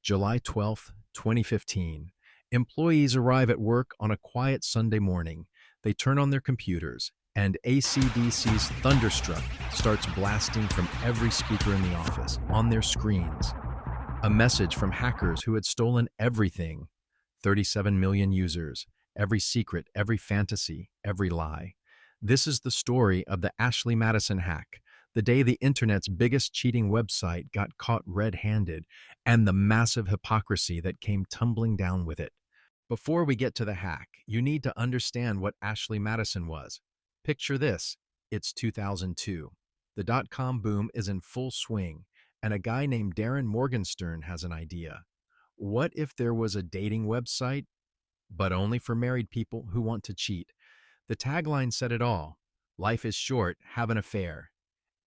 July 12th, 2015. Employees arrive at work on a quiet Sunday morning. They turn on their computers, and AC/DC's Thunderstruck starts blasting from every speaker in the office, on their screens. A message from hackers who had stolen everything: 37 million users, every secret, every fantasy, every lie. This is the story of the Ashley Madison hack, the day the internet's biggest cheating website got caught red-handed, and the massive hypocrisy that came tumbling down with it. Before we get to the hack, you need to understand what Ashley Madison was. Picture this: it's 2002. The dot-com boom is in full swing, and a guy named Darren Morgenstern has an idea. What if there was a dating website, but only for married people who want to cheat? The tagline said it all: life is short, have an affair.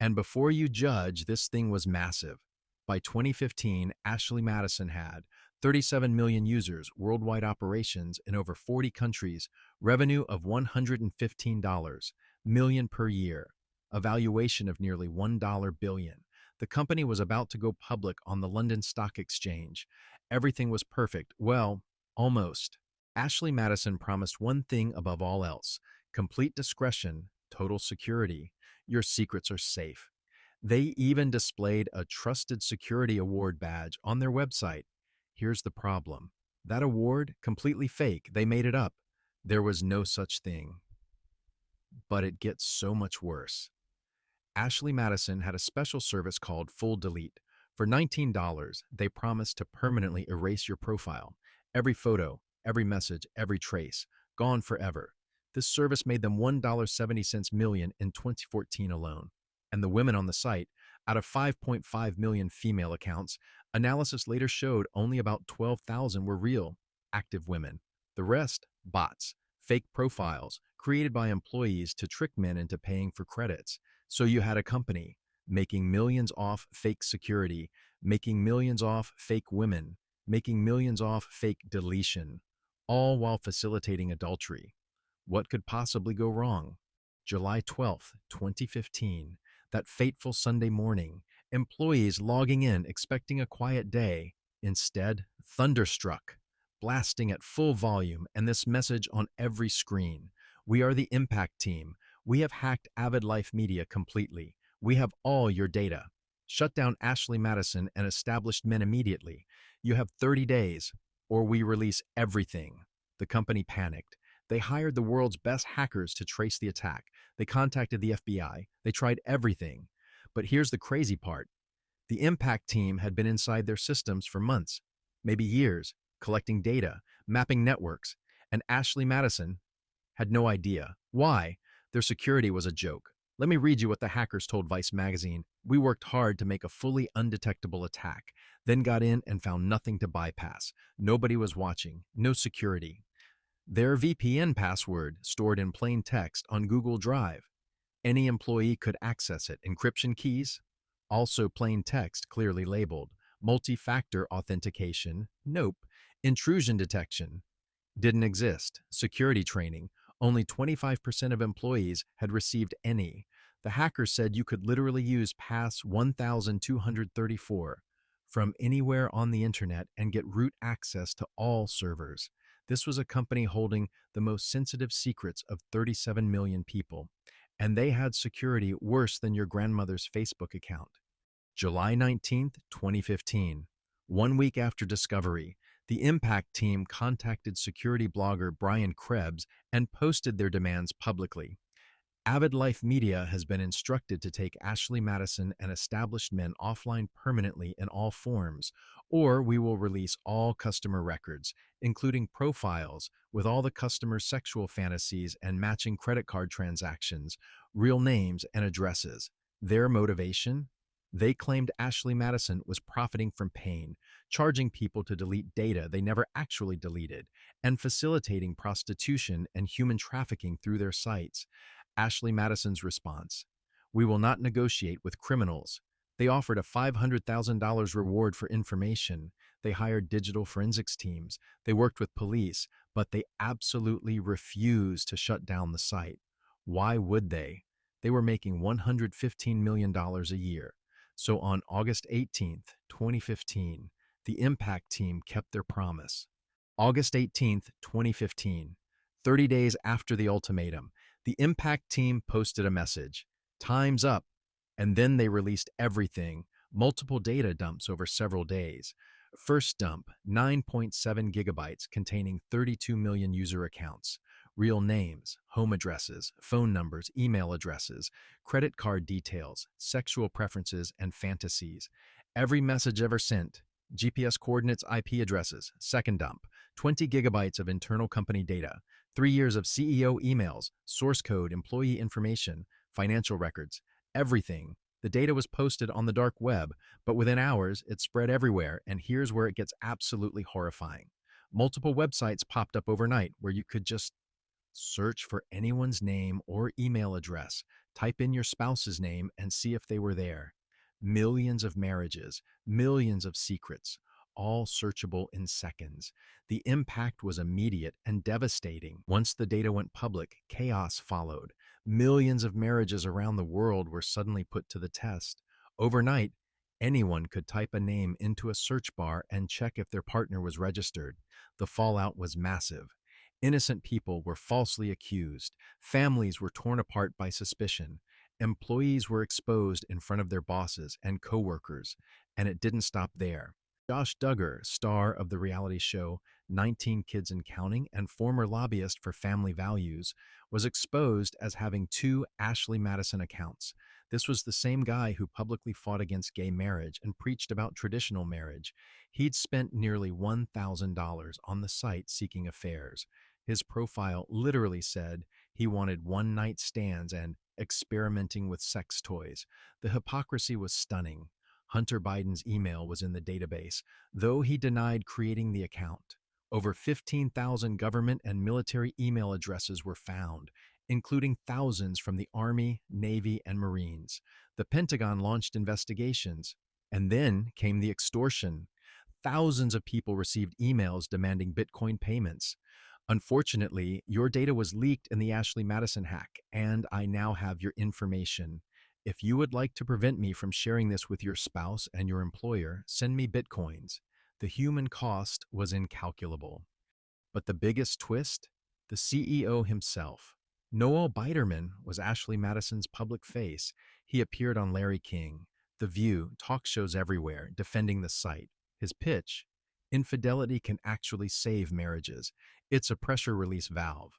And before you judge, this thing was massive. By 2015, Ashley Madison had 37 million users, worldwide operations in over 40 countries, revenue of $115 million per year, a valuation of nearly $1 billion. The company was about to go public on the London Stock Exchange. Everything was perfect. Well, almost. Ashley Madison promised one thing above all else: complete discretion, total security. Your secrets are safe. They even displayed a Trusted Security Award badge on their website. Here's the problem: that award, completely fake. They made it up. There was no such thing. But it gets so much worse. Ashley Madison had a special service called Full Delete. For $19, they promised to permanently erase your profile. Every photo, every message, every trace, gone forever. This service made them $1.70 million in 2014 alone. And the women on the site, out of 5.5 million female accounts, analysis later showed only about 12,000 were real, active women. The rest, bots, fake profiles, created by employees to trick men into paying for credits. So you had a company making millions off fake security, making millions off fake women, making millions off fake deletion, all while facilitating adultery. What could possibly go wrong? July 12th, 2015, that fateful Sunday morning, employees logging in expecting a quiet day. Instead, Thunderstruck, blasting at full volume, and this message on every screen: we are the Impact Team. We have hacked Avid Life Media completely. We have all your data. Shut down Ashley Madison and Established Men immediately. You have 30 days, or we release everything. The company panicked. They hired the world's best hackers to trace the attack. They contacted the FBI. They tried everything. But here's the crazy part: the Impact Team had been inside their systems for months, maybe years, collecting data, mapping networks, and Ashley Madison had no idea. Why? Their security was a joke. Let me read you what the hackers told Vice magazine. We worked hard to make a fully undetectable attack, then got in and found nothing to bypass. Nobody was watching, no security. Their VPN password stored in plain text on Google Drive. Any employee could access it. Encryption keys, also plain text clearly labeled. Multi-factor authentication, nope. Intrusion detection, didn't exist. Security training, only 25% of employees had received any. The hackers said you could literally use pass 1234 from anywhere on the internet and get root access to all servers. This was a company holding the most sensitive secrets of 37 million people, and they had security worse than your grandmother's Facebook account. July 19th, 2015. 1 week after discovery, the Impact Team contacted security blogger Brian Krebs and posted their demands publicly. Avid Life Media has been instructed to take Ashley Madison and Established Men offline permanently in all forms, or we will release all customer records, including profiles with all the customers' sexual fantasies and matching credit card transactions, real names and addresses. Their motivation? They claimed Ashley Madison was profiting from pain, charging people to delete data they never actually deleted, and facilitating prostitution and human trafficking through their sites. Ashley Madison's response: we will not negotiate with criminals. They offered a $500,000 reward for information. They hired digital forensics teams. They worked with police, but they absolutely refused to shut down the site. Why would they? They were making $115 million a year. So on August 18th, 2015, the impact team kept their promise. August 18th, 2015, 30 days after the ultimatum, the impact team posted a message, "Time's up," and then they released everything, multiple data dumps over several days. First dump, 9.7 gigabytes containing 32 million user accounts, real names, home addresses, phone numbers, email addresses, credit card details, sexual preferences, and fantasies. Every message ever sent, GPS coordinates, IP addresses. Second dump, 20 gigabytes of internal company data, 3 years of CEO emails, source code, employee information, financial records, everything. The data was posted on the dark web, but within hours, it spread everywhere, and here's where it gets absolutely horrifying. Multiple websites popped up overnight where you could just search for anyone's name or email address, type in your spouse's name, and see if they were there. Millions of marriages, millions of secrets, all searchable in seconds. The impact was immediate and devastating. Once the data went public, chaos followed. Millions of marriages around the world were suddenly put to the test. Overnight, anyone could type a name into a search bar and check if their partner was registered. The fallout was massive. Innocent people were falsely accused. Families were torn apart by suspicion. Employees were exposed in front of their bosses and coworkers, and it didn't stop there. Josh Duggar, star of the reality show 19 Kids and Counting and former lobbyist for family values, was exposed as having two Ashley Madison accounts. This was the same guy who publicly fought against gay marriage and preached about traditional marriage. He'd spent nearly $1,000 on the site seeking affairs. His profile literally said he wanted one-night stands and experimenting with sex toys. The hypocrisy was stunning. Hunter Biden's email was in the database, though he denied creating the account. Over 15,000 government and military email addresses were found, including thousands from the Army, Navy, and Marines. The Pentagon launched investigations. And then came the extortion. Thousands of people received emails demanding Bitcoin payments. Unfortunately, your data was leaked in the Ashley Madison hack, and I now have your information. If you would like to prevent me from sharing this with your spouse and your employer, send me Bitcoins. The human cost was incalculable. But the biggest twist? The CEO himself. Noel Biderman was Ashley Madison's public face. He appeared on Larry King, The View, talk shows everywhere, defending the site. His pitch? Infidelity can actually save marriages. It's a pressure release valve.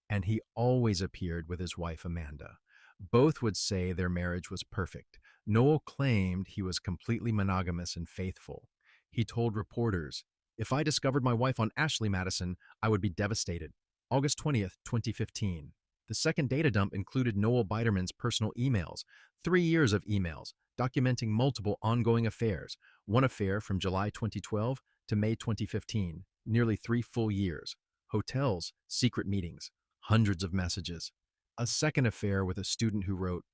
And he always appeared with his wife Amanda. Both would say their marriage was perfect. Noel claimed he was completely monogamous and faithful. He told reporters, "If I discovered my wife on Ashley Madison, I would be devastated." August 20th, 2015. The second data dump included Noel Biderman's personal emails, 3 years of emails, documenting multiple ongoing affairs. One affair from July 2012 to May 2015, nearly 3 full years. Hotels, secret meetings, hundreds of messages. A second affair with a student who wrote,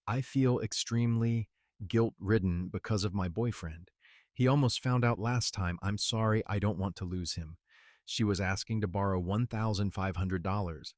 "I feel extremely guilt-ridden because of my boyfriend. He almost found out last time. I'm sorry, I don't want to lose him." She was asking to borrow $1,500.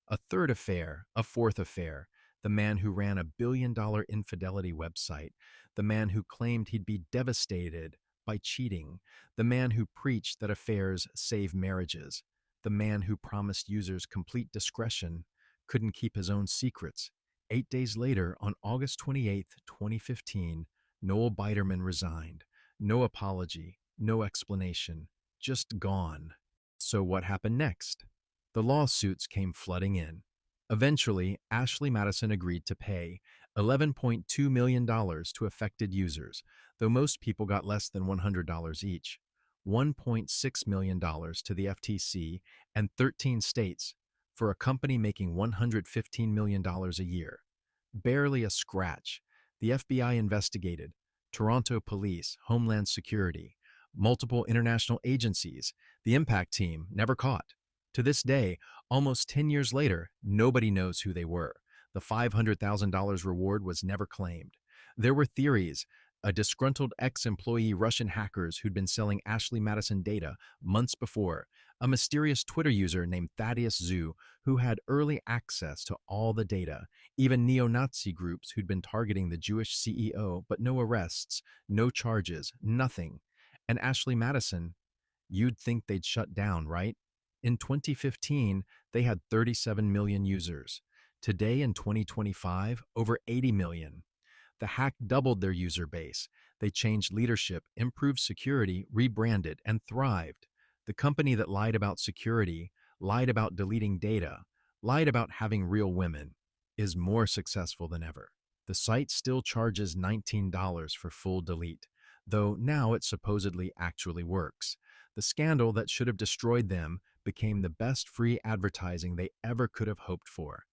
A third affair, a fourth affair, the man who ran a billion-dollar infidelity website, the man who claimed he'd be devastated by cheating, the man who preached that affairs save marriages, the man who promised users complete discretion, couldn't keep his own secrets. 8 days later, on August 28th, 2015, Noel Biderman resigned. No apology, no explanation, just gone. So what happened next? The lawsuits came flooding in. Eventually, Ashley Madison agreed to pay $11.2 million to affected users, though most people got less than $100 each, $1.6 million to the FTC and 13 states, for a company making $115 million a year. Barely a scratch. The FBI investigated. Toronto Police, Homeland Security, multiple international agencies. The impact team never caught. To this day, almost 10 years later, nobody knows who they were. The $500,000 reward was never claimed. There were theories. A disgruntled ex-employee Russian hackers who'd been selling Ashley Madison data months before, a mysterious Twitter user named Thaddeus Zoo who had early access to all the data, even neo-Nazi groups who'd been targeting the Jewish CEO, but no arrests, no charges, nothing. And Ashley Madison, you'd think they'd shut down, right? In 2015, they had 37 million users. Today in 2025, over 80 million. The hack doubled their user base. They changed leadership, improved security, rebranded, and thrived. The company that lied about security, lied about deleting data, lied about having real women, is more successful than ever. The site still charges $19 for full delete, though now it supposedly actually works. The scandal that should have destroyed them became the best free advertising they ever could have hoped for.